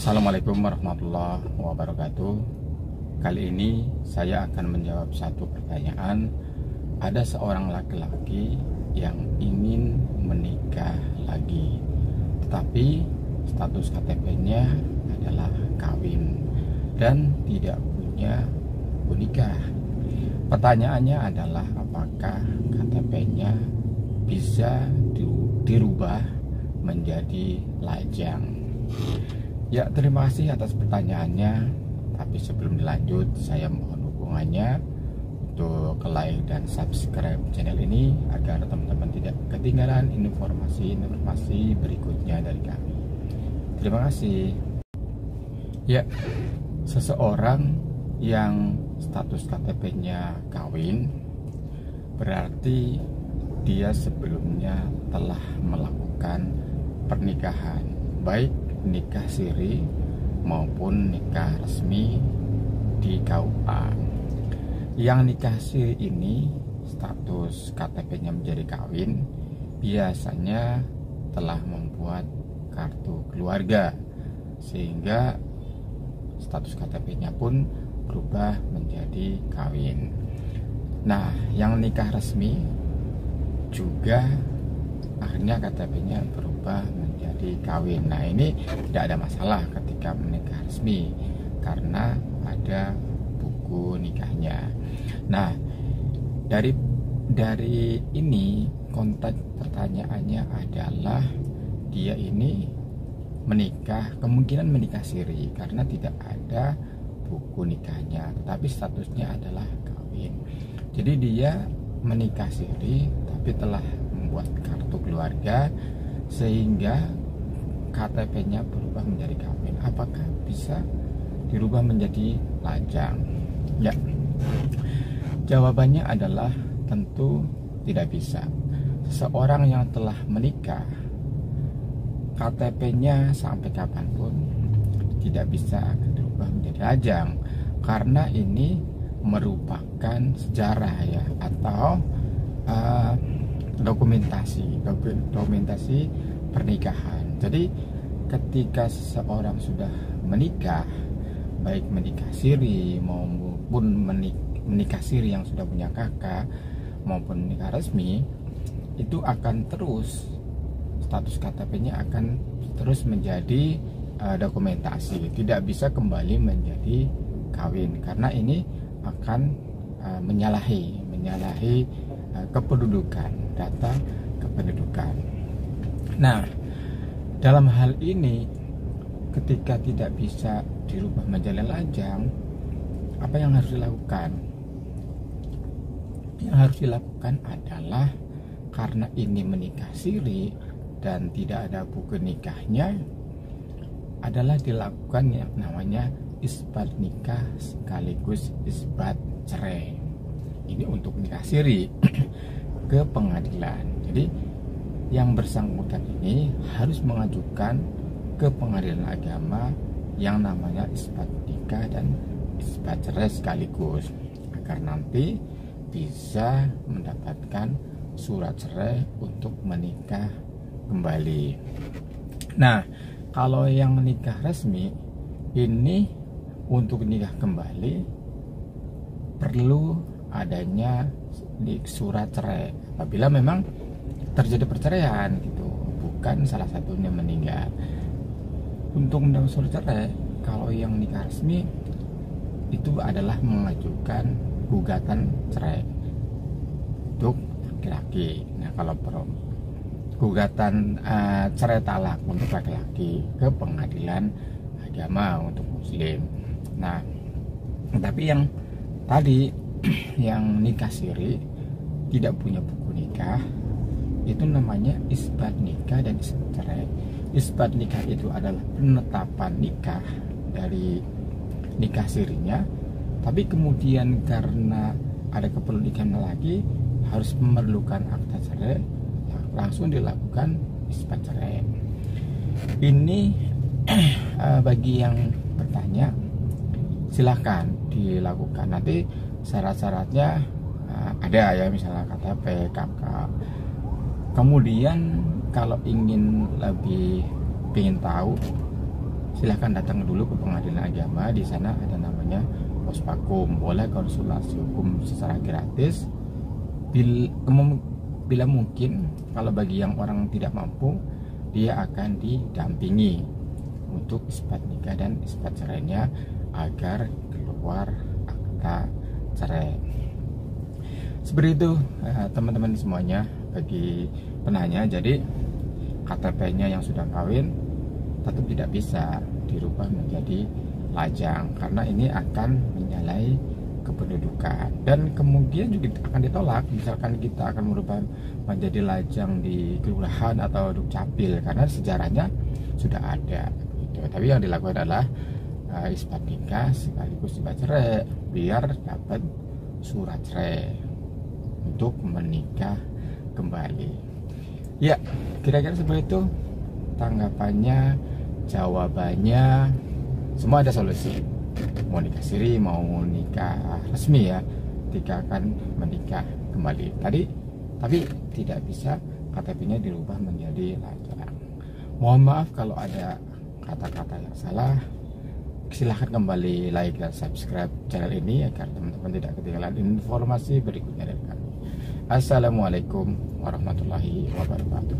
Assalamualaikum warahmatullahi wabarakatuh. Kali ini saya akan menjawab satu pertanyaan. Ada seorang laki-laki yang ingin menikah lagi, tetapi status KTP-nya adalah kawin dan tidak punya buku nikah. Pertanyaannya adalah apakah KTP-nya bisa dirubah menjadi lajang? Ya, terima kasih atas pertanyaannya. Tapi sebelum dilanjut, saya mohon dukungannya untuk like dan subscribe channel ini agar teman-teman tidak ketinggalan informasi berikutnya dari kami. Terima kasih. Ya, seseorang yang status KTP-nya kawin berarti dia sebelumnya telah melakukan pernikahan, baik nikah siri maupun nikah resmi di KUA. Yang nikah siri ini status KTP-nya menjadi kawin biasanya telah membuat kartu keluarga, sehingga status KTP-nya pun berubah menjadi kawin. Nah, yang nikah resmi juga akhirnya KTP-nya berubah menjadi kawin. Nah, ini tidak ada masalah ketika menikah resmi karena ada buku nikahnya. Nah, dari ini konteks pertanyaannya adalah dia ini menikah, kemungkinan menikah siri karena tidak ada buku nikahnya, tetapi statusnya adalah kawin. Jadi dia menikah siri tapi telah membuat kartu keluarga sehingga KTP-nya berubah menjadi kawin. Apakah bisa dirubah menjadi lajang? Ya, jawabannya adalah tentu tidak bisa. Seseorang yang telah menikah, KTP-nya sampai kapanpun tidak bisa dirubah menjadi lajang, karena ini merupakan sejarah ya, atau dokumentasi pernikahan. Jadi ketika seseorang sudah menikah, baik menikah siri maupun menikah siri yang sudah punya kakak maupun menikah resmi, itu akan terus status KTP-nya akan terus menjadi dokumentasi, tidak bisa kembali menjadi kawin karena ini akan menyalahi kependudukan, data kependudukan. Nah, dalam hal ini ketika tidak bisa dirubah menjadi lajang, apa yang harus dilakukan? Yang harus dilakukan adalah karena ini menikah siri dan tidak ada buku nikahnya, adalah dilakukan yang namanya isbat nikah sekaligus isbat cerai. Ini untuk nikah siri ke pengadilan. Jadi yang bersangkutan ini harus mengajukan ke pengadilan agama yang namanya isbat nikah dan isbat cerai sekaligus, agar nanti bisa mendapatkan surat cerai untuk menikah kembali. Nah, kalau yang menikah resmi ini untuk nikah kembali perlu adanya surat cerai apabila memang terjadi perceraian gitu, bukan salah satunya meninggal. Untuk mendapat surat cerai, kalau yang nikah resmi itu adalah mengajukan gugatan cerai untuk laki-laki. Nah, kalau gugatan cerai talak untuk laki-laki ke pengadilan agama untuk muslim. Nah, tapi yang tadi yang nikah siri tidak punya buku nikah, itu namanya isbat nikah dan isbat cerai. Isbat nikah itu adalah penetapan nikah dari nikah sirinya, tapi kemudian karena ada kependudukan lagi harus memerlukan akta cerai, langsung dilakukan isbat cerai. Ini bagi yang bertanya, silahkan dilakukan. Nanti syarat-syaratnya ada ya, misalnya KTP, KK. Kemudian kalau ingin lebih tahu silahkan datang dulu ke pengadilan agama. Di sana ada namanya Pospakum, boleh konsultasi hukum secara gratis. Bila mungkin, kalau bagi yang orang tidak mampu, dia akan didampingi untuk isbat nikah dan isbat cerainya agar keluar akta cerai. Seperti itu teman-teman semuanya. Bagi penanya, jadi KTP-nya yang sudah kawin tetap tidak bisa dirubah menjadi lajang, karena ini akan menyalahi kependudukan dan kemungkinan juga akan ditolak misalkan kita akan merubah menjadi lajang di kelurahan atau dukcapil, karena sejarahnya sudah ada gitu. Tapi yang dilakukan adalah isbat nikah sekaligus isbat cerai biar dapat surat cerai untuk menikah kembali. Ya, kira-kira seperti itu tanggapannya, jawabannya. Semua ada solusi. Mau nikah siri, mau nikah resmi ya, ketika akan menikah kembali. Tapi tidak bisa KTP-nya dirubah menjadi lajang. Mohon maaf kalau ada kata-kata yang salah. Silahkan kembali like dan subscribe channel ini agar teman-teman tidak ketinggalan informasi berikutnya dari kami. Assalamualaikum warahmatullahi wabarakatuh.